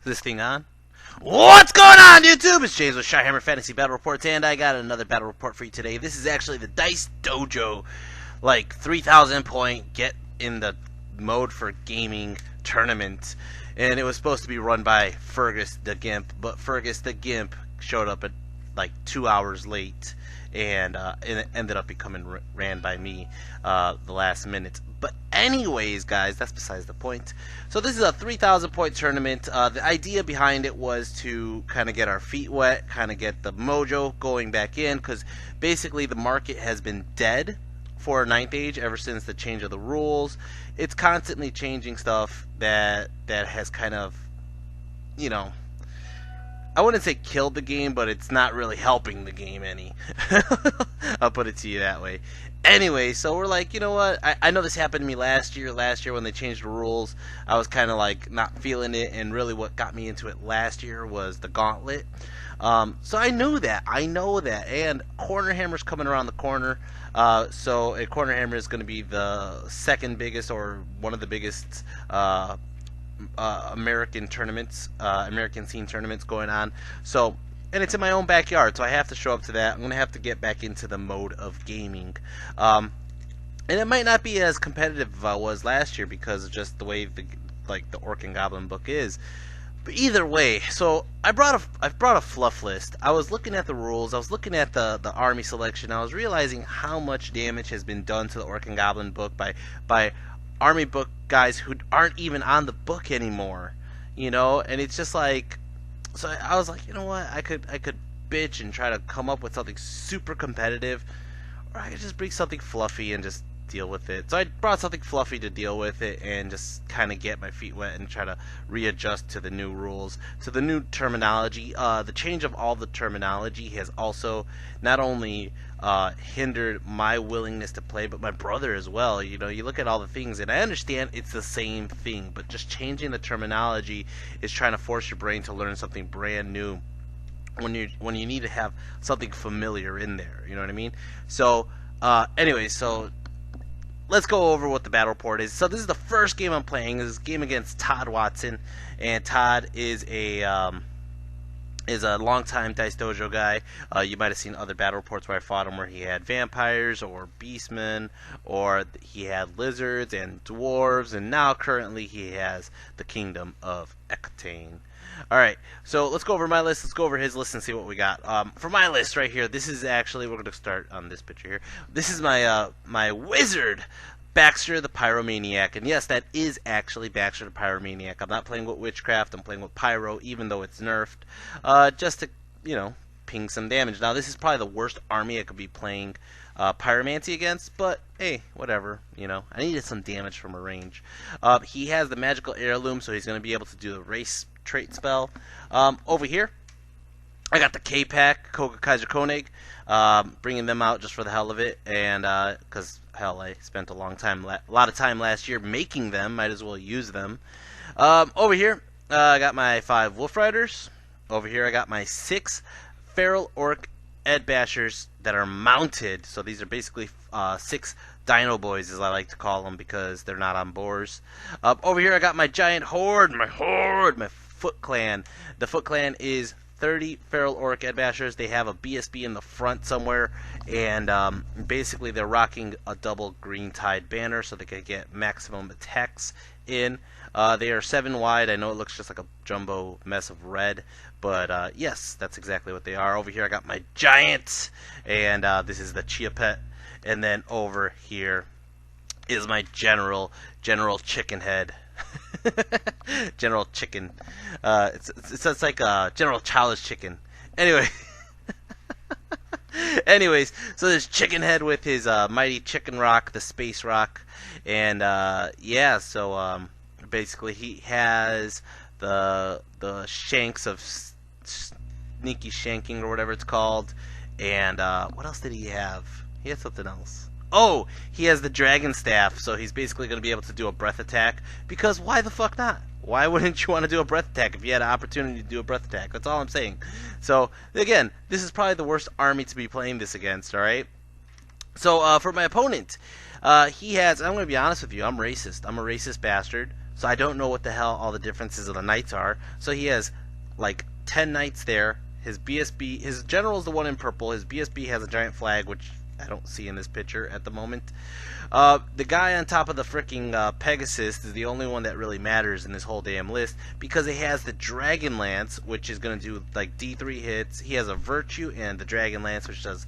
Is this thing on? What's going on, YouTube? It's James with Shyhammer Fantasy Battle Reports, and I got another battle report for you today. This is actually the Dice Dojo, like 3,000 point get in the mode for gaming tournament, and it was supposed to be run by Fergus the Gimp, but Fergus the Gimp showed up at like 2 hours late, and it ended up becoming ran by me the last minute. But anyways, guys, that's besides the point. So this is a 3,000 point tournament. The idea behind it was to kind of get our feet wet, kind of get the mojo going back in, because basically the market has been dead for 9th Age ever since the change of the rules. It's constantly changing stuff that has kind of, you know, I wouldn't say killed the game, but it's not really helping the game any. I'll put it to you that way. Anyway, so we're like, you know what? I know this happened to me last year. Last year when they changed the rules, I was kind of like not feeling it, and really what got me into it last year was the gauntlet. So I know that, and Corner Hammer's coming around the corner. So a Corner Hammer is going to be the second biggest or one of the biggest American tournaments, American scene tournaments going on. So, and it's in my own backyard, so I have to show up to that. I'm going to have to get back into the mode of gaming. And it might not be as competitive as I was last year because of just the way the Orc and Goblin book is. But either way, so I've brought a fluff list. I was looking at the rules, I was looking at the army selection, I was realizing how much damage has been done to the Orc and Goblin book by army book guys who aren't even on the book anymore, you know. And it's just like, so I was like, you know what, I could bitch and try to come up with something super competitive, or I could just bring something fluffy and just deal with it. So I brought something fluffy to deal with it and just kind of get my feet wet and try to readjust to the new rules, to the new terminology. The change of all the terminology has also not only hindered my willingness to play, but my brother as well. You know, you look at all the things, and I understand it's the same thing, but just changing the terminology is trying to force your brain to learn something brand new when you need to have something familiar in there. You know what I mean? So, anyway, so let's go over what the battle report is. So this is the first game I'm playing. This is a game against Todd Watson, and Todd is a longtime Dice Dojo guy. You might have seen other battle reports where I fought him, where he had vampires or beastmen, or he had lizards and dwarves, and now currently he has the kingdom of Equittaine. Alright, so let's go over my list, let's go over his list and see what we got. For my list right here, this is actually, we're going to start on this picture here. This is my my wizard, Baxter the Pyromaniac. And yes, that is actually Baxter the Pyromaniac. I'm not playing with witchcraft, I'm playing with pyro, even though it's nerfed, just to, you know, ping some damage. Now, this is probably the worst army I could be playing pyromancy against, but hey, whatever, you know. I needed some damage from a range. He has the magical heirloom, so he's going to be able to do the race trait spell. Over here, I got the K-Pack, Koga Kaiser Koenig, bringing them out just for the hell of it, and because hell, I spent a lot of time last year making them, might as well use them. Over here, I got my 5 Wolf Riders. Over here, I got my 6 Feral Orc Ed Bashers that are mounted. So these are basically 6 Dino Boys, as I like to call them, because they're not on boars. Over here, I got my giant horde, my Foot Clan. The Foot Clan is 30 Feral Orc Ed Bashers. They have a BSB in the front somewhere, and basically they're rocking a double green tide banner so they can get maximum attacks in. They are 7 wide. I know it looks just like a jumbo mess of red, but yes, that's exactly what they are. Over here I got my giant, and this is the Chia Pet. And then over here is my General Chicken Head. General Chicken. It's like General Childish Chicken. Anyway. Anyways, so there's Chicken Head with his mighty Chicken Rock, the Space Rock, and yeah, so basically he has the shanks of sneaky shanking or whatever it's called, and what else did he have? He had something else. Oh, he has the Dragon Staff, so he's basically going to be able to do a breath attack, because why the fuck not? Why wouldn't you want to do a breath attack if you had an opportunity to do a breath attack? That's all I'm saying. So, again, this is probably the worst army to be playing this against, alright? So, for my opponent, he has, I'm going to be honest with you, I'm racist. I'm a racist bastard. so I don't know what the hell all the differences of the knights are. So he has like 10 knights there. His BSB, his general is the one in purple. His BSB has a giant flag, which I don't see in this picture at the moment. The guy on top of the freaking Pegasus is the only one that really matters in this whole damn list, because he has the Dragon Lance, which is going to do like D3 hits. He has a Virtue and the Dragon Lance, which does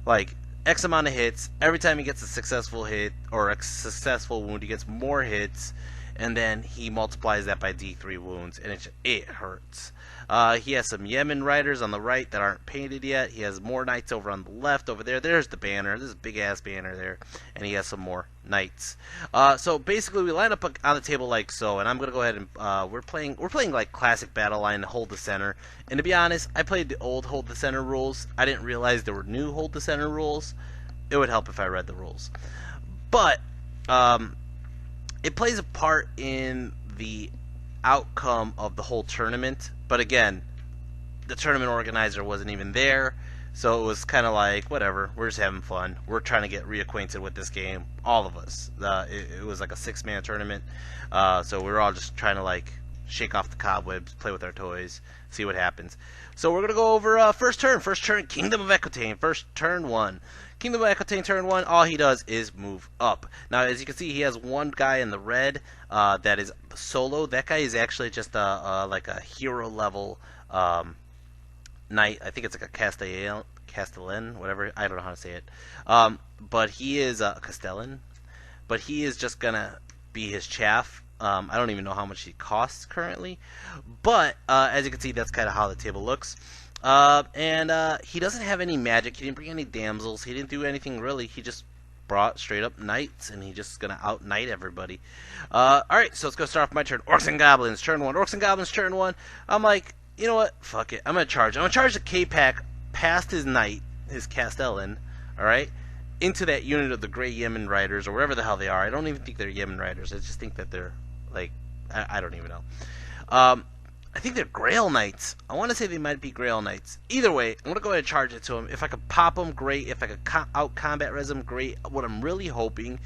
like X amount of hits. Every time he gets a successful hit or a successful wound, he gets more hits, and then he multiplies that by D3 wounds, and it hurts. He has some Yemen riders on the right that aren't painted yet. He has more knights over on the left over there. There's the banner. There's a big ass banner there, and he has some more knights. So basically, we line up on the table like so, and I'm gonna go ahead and we're playing like classic battle line, hold the center. And to be honest, I played the old hold the center rules. I didn't realize there were new hold the center rules. It would help if I read the rules, but it plays a part in the outcome of the whole tournament. But again, the tournament organizer wasn't even there, so it was kind of like, whatever, we're just having fun. We're trying to get reacquainted with this game, all of us. It was like a 6-man tournament, so we were all just trying to like shake off the cobwebs, play with our toys, see what happens. So we're gonna go over first turn, Kingdom of Equittaine, first turn 1. Kingdom of Equittaine turn 1, all he does is move up. Now, as you can see, he has one guy in the red that is solo. That guy is actually just like a hero level knight. I think it's like a Castellan, whatever. I don't know how to say it. But he is Castellan. But he is just gonna be his chaff. I don't even know how much he costs currently. But as you can see, that's kind of how the table looks. He doesn't have any magic. He didn't bring any damsels. He didn't do anything really. He just brought straight up knights, and he's just gonna out knight everybody. Alright, so let's go start off my turn. Orcs and Goblins, turn 1. Orcs and Goblins, turn 1. I'm like, you know what? Fuck it. I'm gonna charge. I'm gonna charge the K-Pack past his knight, his Castellan, alright, into that unit of the Grey Yemen Riders, or wherever the hell they are. I don't even think they're Yemen Riders. I just think that they're, like, I don't even know. I think they're Grail Knights. I want to say they might be Grail Knights. Either way, I'm going to go ahead and charge it to him. If I could pop them, great. If I could out combat res them, great. What I'm really hoping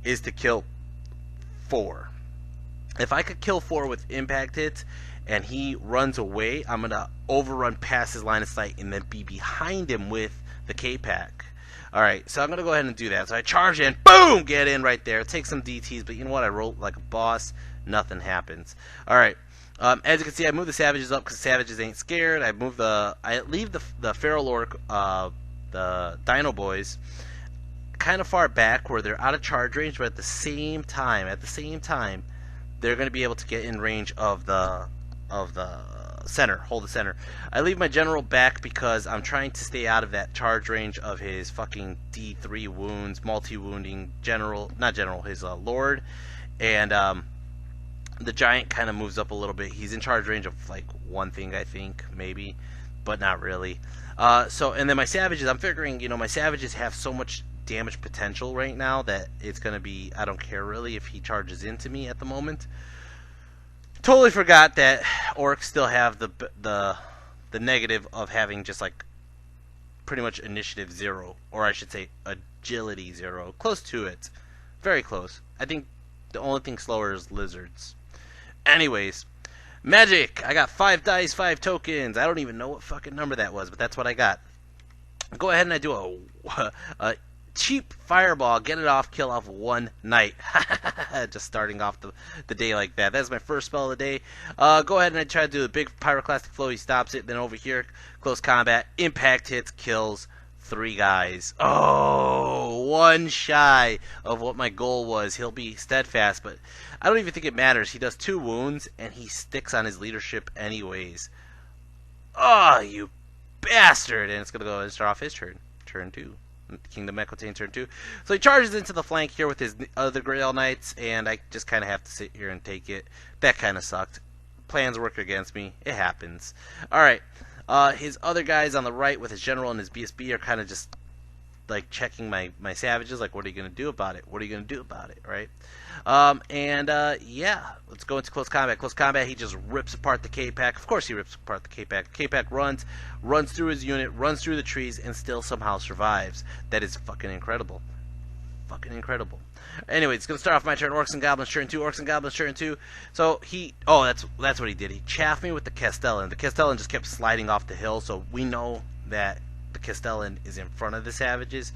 is to kill 4. If I could kill 4 with impact hits and he runs away, I'm going to overrun past his line of sight and then be behind him with the K-Pack. Alright, so I'm going to go ahead and do that. So I charge in, boom, get in right there. Take some DTs, but you know what? I rolled like a boss. Nothing happens. Alright. As you can see, I move the savages up because savages ain't scared. I leave the feral orc, the dino boys, kind of far back where they're out of charge range, but at the same time, they're going to be able to get in range of the center, hold the center. I leave my general back because I'm trying to stay out of that charge range of his fucking D3 wounds, multi-wounding his lord, and the giant kind of moves up a little bit. He's in charge range of like one thing, I think, maybe, but not really. And then my savages, I'm figuring, my savages have so much damage potential right now that it's going to be, I don't care really if he charges into me at the moment. Totally forgot that orcs still have the negative of having just like pretty much initiative 0, or I should say agility 0. Close to it. Very close. I think the only thing slower is lizards. Anyways, magic! I got 5 dice, 5 tokens. I don't even know what fucking number that was, but that's what I got. Go ahead and I do a cheap fireball, get it off, kill off 1 knight. Just starting off the day like that. That's my first spell of the day. Go ahead and I try to do a big pyroclastic flow. He stops it. Then over here, close combat, impact hits, kills 3 guys. Oh, 1 shy of what my goal was. He'll be steadfast, but I don't even think it matters. He does 2 wounds, and he sticks on his leadership anyways. Oh, you bastard! And it's going to go and start off his turn. Turn 2. Kingdom Equittaine turn 2. So he charges into the flank here with his other Grail Knights, and I just kind of have to sit here and take it. That kind of sucked. Plans work against me. It happens. Alright. His other guys on the right with his general and his BSB are kind of just like checking my savages, like, what are you going to do about it? What are you going to do about it, right? Yeah, let's go into close combat. Close combat, he just rips apart the K-Pack. Of course he rips apart the K-Pack. K-Pack runs through his unit, runs through the trees, and still somehow survives. That is fucking incredible. Fucking incredible. Anyway, it's gonna start off my turn. Orcs and Goblins turn 2. Orcs and Goblins turn 2. So that's what he did. He chaffed me with the Castellan. The Castellan just kept sliding off the hill, so we know that the Castellan is in front of the Savages.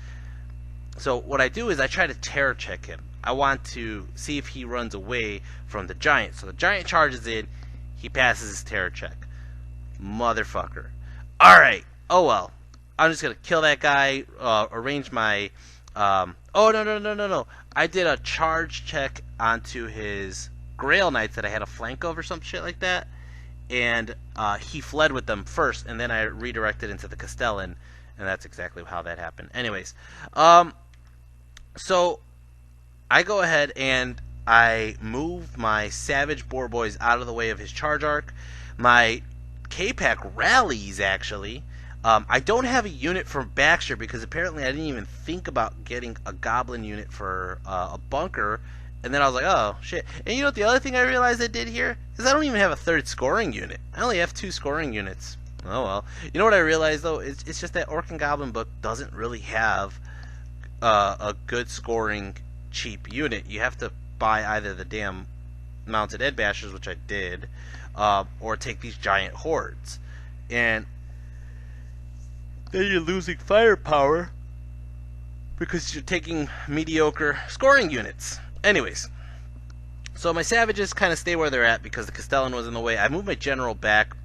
So what I do is I try to terror check him. I want to see if he runs away from the Giant. So the Giant charges in. He passes his terror check. Motherfucker. Alright. Oh well. I'm just going to kill that guy. Arrange my... oh, no. I did a charge check onto his Grail Knights that I had a flank of or some shit like that. And he fled with them first. And then I redirected into the Castellan. And that's exactly how that happened. Anyways. So I go ahead and I move my Savage Boar Boys out of the way of his charge arc. My K-Pack rallies, actually. I don't have a unit for Baxter because apparently I didn't even think about getting a Goblin unit for a bunker. And then I was like, oh, shit. And you know what the other thing I realized I did here? Is I don't even have a third scoring unit. I only have 2 scoring units. Oh, well. You know what I realized, though? It's just that Orc and Goblin book doesn't really have a good scoring cheap unit. You have to buy either the damn Mounted Ed Bashers, which I did, or take these giant hordes. And then you're losing firepower because you're taking mediocre scoring units. Anyways, so my Savages kind of stay where they're at because the Castellan was in the way. I moved my General back,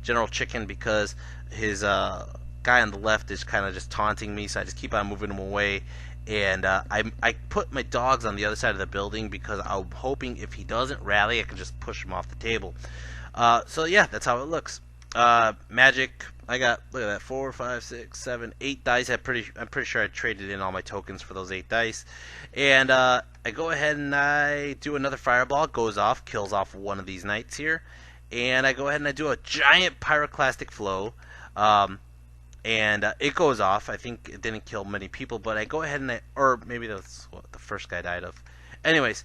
General Chicken, because his guy on the left is kind of just taunting me, so I just keep on moving him away. And I put my dogs on the other side of the building because I'm hoping if he doesn't rally, I can just push him off the table. So yeah, that's how it looks. Magic, I got, look at that, 4, 5, 6, 7, 8 dice. I'm pretty sure I traded in all my tokens for those 8 dice. And I go ahead and I do another fireball, goes off, kills off one of these knights here. And I go ahead and I do a giant pyroclastic flow. And it goes off. I think it didn't kill many people, but I go ahead and or maybe that's what the first guy died of. Anyways,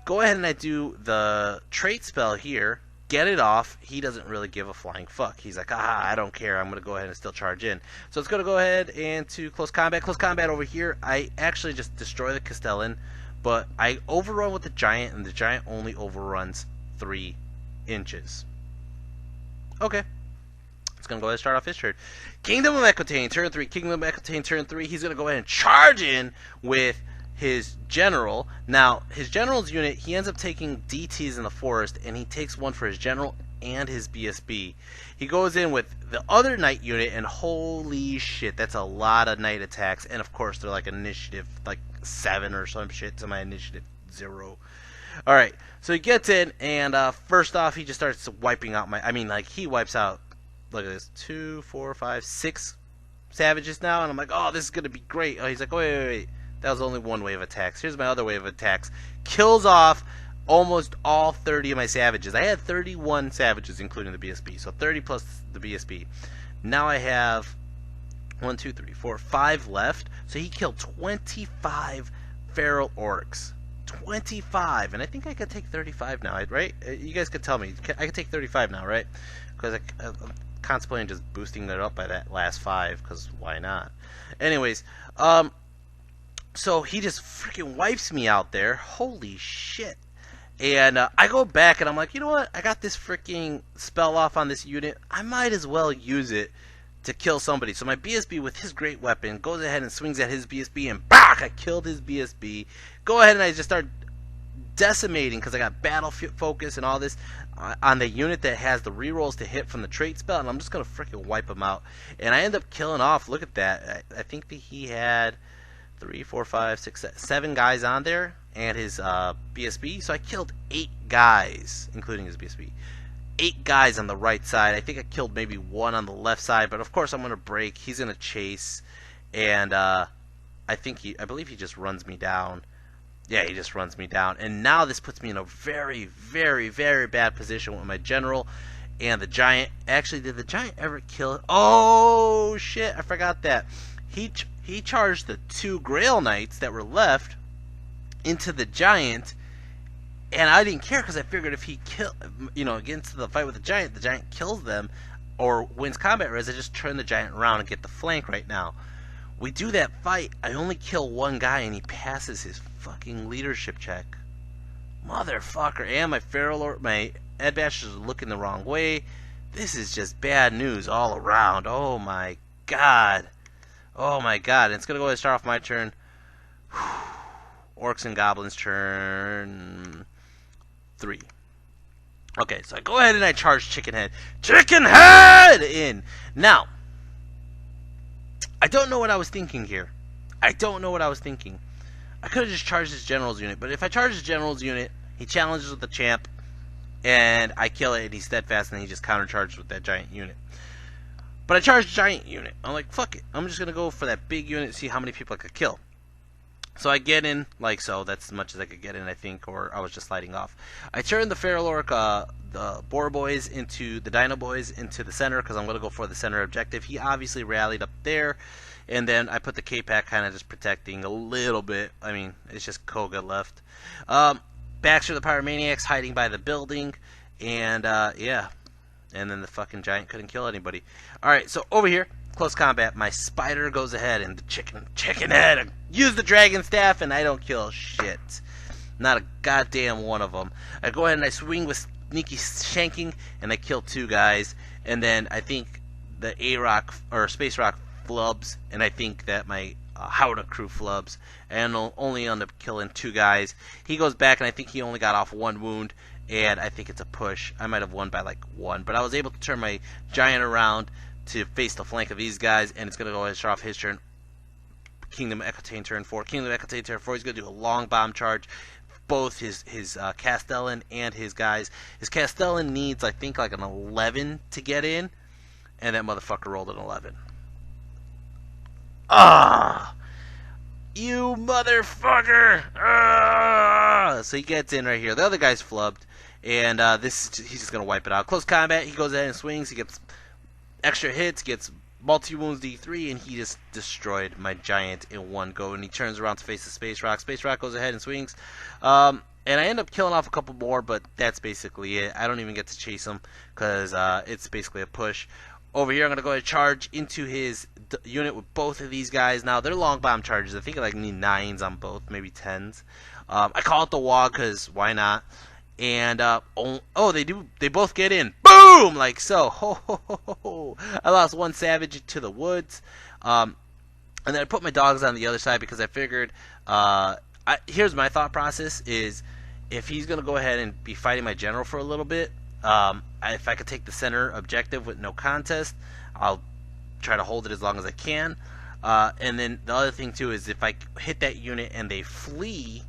go ahead and I do the trait spell here, get it off. He doesn't really give a flying fuck. He's like, I don't care. I'm going to go ahead and still charge in. So it's going to go ahead and to close combat. Close combat over here, I actually just destroy the Castellan, but I overrun with the Giant, and the Giant only overruns 3 inches. Okay. It's going to go ahead and start off his turn. Kingdom of Equittaine, turn 3. Kingdom of Equittaine, turn 3. He's going to go ahead and charge in with his general. Now, his general's unit, he ends up taking DTs in the forest, and he takes one for his general and his BSB. He goes in with the other knight unit, and holy shit, that's a lot of knight attacks. And, of course, they're like initiative, like 7 or some shit to my initiative 0. Alright, so he gets in, and first off, he just starts wiping out my... I mean, like, he wipes out... Look at this, 2, 4, 5, 6 Savages now, and I'm like, oh, this is going to be great. Oh, he's like, wait. That was only one wave of attacks. Here's my other wave of attacks. Kills off almost all 30 of my Savages. I had 31 Savages, including the BSB, so 30 plus the BSB. Now I have 1, 2, 3, 4, 5 left, so he killed 25 feral Orcs. 25, and I think I could take 35 now, right? You guys could tell me. I could take 35 now, right? Because I'm contemplating just boosting it up by that last 5, because why not? Anyways, so he just freaking wipes me out there. Holy shit. And I go back and I'm like, you know what? I got this freaking spell off on this unit. I might as well use it to kill somebody. So my BSB with his great weapon goes ahead and swings at his BSB, and BAH! I killed his BSB. Go ahead and I just start decimating because I got battle focus and all this on the unit that has the rerolls to hit from the trait spell, and I'm just gonna freaking wipe him out. And I end up killing off. Look at that. I think that he had 3, 4, 5, 6, 7 guys on there, and his BSB. So I killed 8 guys, including his BSB. 8 guys on the right side. I think I killed maybe 1 on the left side, but of course I'm gonna break. He's gonna chase, and I believe he just runs me down. Yeah, he just runs me down. And now this puts me in a very, very, very bad position with my general and the Giant. Actually, did the Giant ever kill? Oh shit! I forgot that. He charged the 2 Grail Knights that were left into the Giant, and I didn't care because I figured if he gets into the fight with the Giant kills them or wins combat res, I just turn the Giant around and get the flank right now. We do that fight. I only kill one guy, and he passes his fucking leadership check. Motherfucker. And my Ed Bashers are looking the wrong way. This is just bad news all around. Oh my god. Oh my god. And it's going to go ahead and start off my turn. Orcs and Goblins turn 3. Okay, so I go ahead and I charge Chicken Head. Chicken Head in! Now, I don't know what I was thinking here. I don't know what I was thinking. I could have just charged his General's unit, but if I charge his General's unit, he challenges with the champ, and I kill it, and he's steadfast, and he just countercharges with that giant unit. But I charged giant unit. I'm like, fuck it. I'm just going to go for that big unit and see how many people I could kill. So I get in like so. That's as much as I could get in, I think, or I was just sliding off. I turn the Feral Orc, the Boar Boys into the Dino Boys into the center because I'm going to go for the center objective. He obviously rallied up there, and then I put the K-Pack kind of just protecting a little bit. I mean, it's just Koga left. Baxter the Pyromaniac's hiding by the building, and yeah. And then the fucking giant couldn't kill anybody. Alright, so over here, close combat, my spider goes ahead, and the chicken head, I use the dragon staff, and I don't kill shit. Not a goddamn one of them. I go ahead and I swing with sneaky shanking, and I kill 2 guys, and then I think the A-Rock, or Space Rock flubs, and I think that my Howdah crew flubs, and I'll only end up killing 2 guys. He goes back, and I think he only got off 1 wound, and I think it's a push. I might have won by like 1, but I was able to turn my giant around to face the flank of these guys, and it's going to go ahead and start off his turn. Kingdom Equittaine turn 4. Kingdom Equittaine turn 4, he's going to do a long bomb charge. Both his Castellan and his guys. His Castellan needs, I think, like an 11 to get in, and that motherfucker rolled an 11. Ah! You motherfucker! Ah! So he gets in right here. The other guy's flubbed, and he's just gonna wipe it out. Close combat. He goes ahead and swings. He gets extra hits. Gets multi wounds D3, and he just destroyed my giant in one go. And he turns around to face the Space Rock. Space Rock goes ahead and swings. And I end up killing off a couple more, but that's basically it. I don't even get to chase him because it's basically a push. Over here, I'm going to go ahead and charge into his unit with both of these guys. Now, they're long bomb charges. I think I need 9s on both, maybe 10s. I call it the wall because why not? And, oh, they both get in. Boom! Like so. Ho, ho, ho, ho, ho. I lost 1 savage to the woods. And then I put my dogs on the other side because I figured, here's my thought process is if he's going to go ahead and be fighting my general for a little bit, if I could take the center objective with no contest, I'll try to hold it as long as I can. And then the other thing too is if I hit that unit and they flee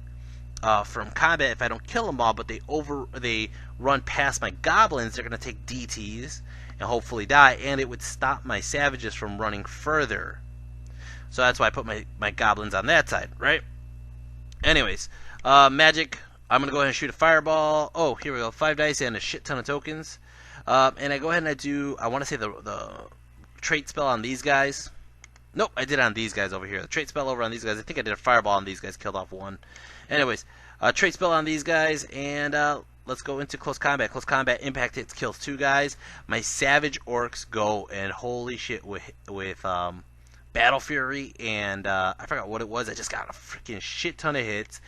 from combat, if I don't kill them all, but they run past my goblins, they're going to take DTs and hopefully die, and it would stop my savages from running further. So that's why I put my goblins on that side, right? Anyways, magic. I'm going to go ahead and shoot a fireball. Oh, here we go. 5 dice and a shit ton of tokens. And I go ahead and I want to say the trait spell on these guys. Nope, I did on these guys over here. The trait spell over on these guys. I think I did a fireball on these guys, killed off 1. Anyways, trait spell on these guys, and let's go into close combat. Close combat, impact hits, kills 2 guys. My savage orcs go, and holy shit, with Battle Fury, and I forgot what it was. I just got a freaking shit ton of hits.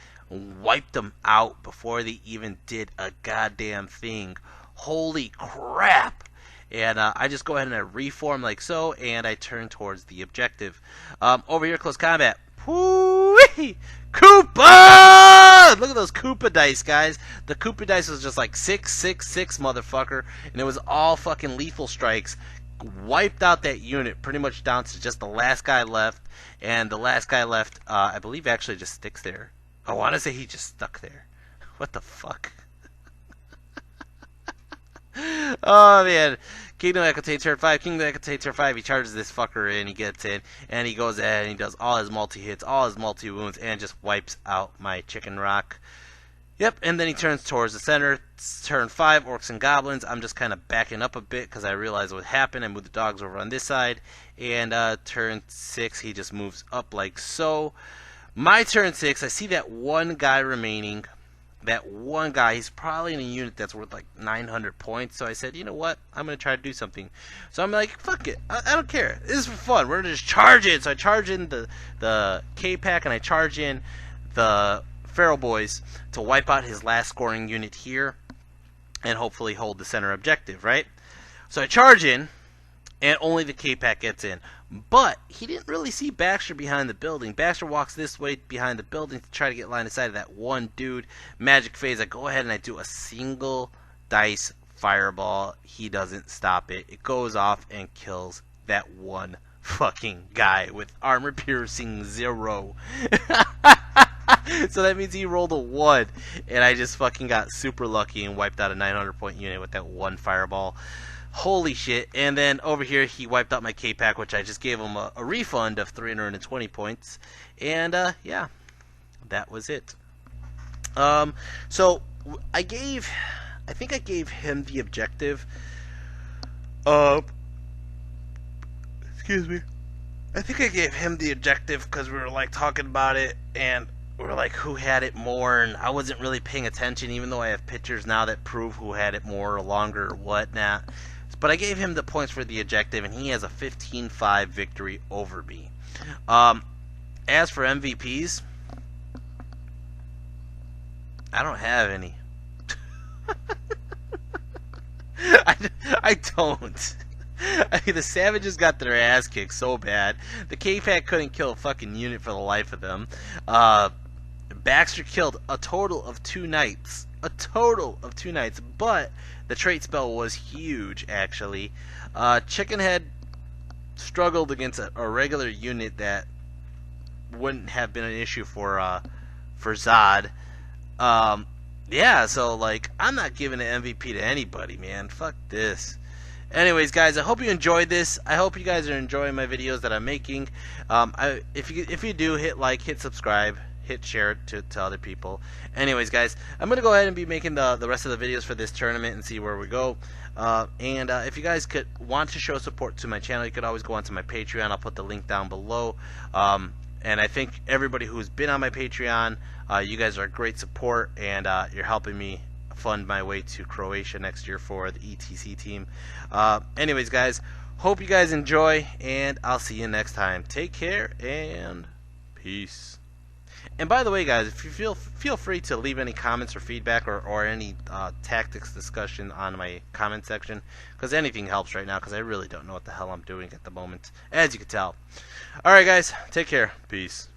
Wiped them out before they even did a goddamn thing. Holy crap! And I just go ahead and I reform like so, and I turn towards the objective. Over here, close combat. Whoo-wee! Koopa! Look at those Koopa dice, guys. The Koopa dice was just like 666, motherfucker, and it was all fucking lethal strikes. Wiped out that unit pretty much down to just the last guy left, and the last guy left, I believe, actually just sticks there. I want to say he just stuck there. What the fuck? Oh, man. Kingdom Equittaine turn 5. Kingdom Equittaine turn 5. He charges this fucker in. He gets in. And he goes ahead and he does all his multi-hits, all his multi-wounds, and just wipes out my chicken rock. Yep, and then he turns towards the center. It's turn 5, Orcs and Goblins. I'm just kind of backing up a bit because I realized what happened. I moved the dogs over on this side. And turn 6, he just moves up like so. My turn 6, I see that 1 guy remaining that one guy, he's probably in a unit that's worth like 900 points. So I said, you know what? I'm going to try to do something. So I'm like, fuck it. I don't care. This is for fun. We're going to just charge it. So I charge in the K-Pack and I charge in the Feral Boys to wipe out his last scoring unit here and hopefully hold the center objective, right? So I charge in and only the K-Pack gets in. But he didn't really see Baxter behind the building. Baxter walks this way behind the building to try to get line of sight of that one dude. Magic phase, I go ahead and I do a single dice fireball. He doesn't stop it. It goes off and kills that one fucking guy with armor piercing 0. So that means he rolled a 1. And I just fucking got super lucky and wiped out a 900 point unit with that one fireball. Holy shit. And then over here he wiped out my K-Pack, which I just gave him a refund of 320 points. And yeah, that was it. So I think I gave him the objective. Excuse me. I think I gave him the objective because we were like talking about it and we were like who had it more, and I wasn't really paying attention, even though I have pictures now that prove who had it more or longer or whatnot. But I gave him the points for the objective, and he has a 15-5 victory over me. As for MVPs, I don't have any. I don't. I mean, the Savages got their ass kicked so bad. The K-Pack couldn't kill a fucking unit for the life of them. Baxter killed a total of 2 knights. A total of 2 knights, but the trait spell was huge, actually. Chickenhead struggled against a regular unit that wouldn't have been an issue for Zod. Yeah, so, like, I'm not giving an MVP to anybody, man. Fuck this. Anyways, guys, I hope you enjoyed this. I hope you guys are enjoying my videos that I'm making. If you do, hit like, hit subscribe, hit share it to other people. Anyways, guys, I'm going to go ahead and be making the rest of the videos for this tournament and see where we go. If you guys could want to show support to my channel, you could always go onto my Patreon. I'll put the link down below. And I think everybody who's been on my Patreon, you guys are great support, and you're helping me fund my way to Croatia next year for the ETC team. Anyways, guys, hope you guys enjoy, and I'll see you next time. Take care, and peace. And by the way, guys, if you feel free to leave any comments or feedback or any tactics discussion on my comment section, because anything helps right now, because I really don't know what the hell I'm doing at the moment, as you can tell. Alright, guys, take care. Peace.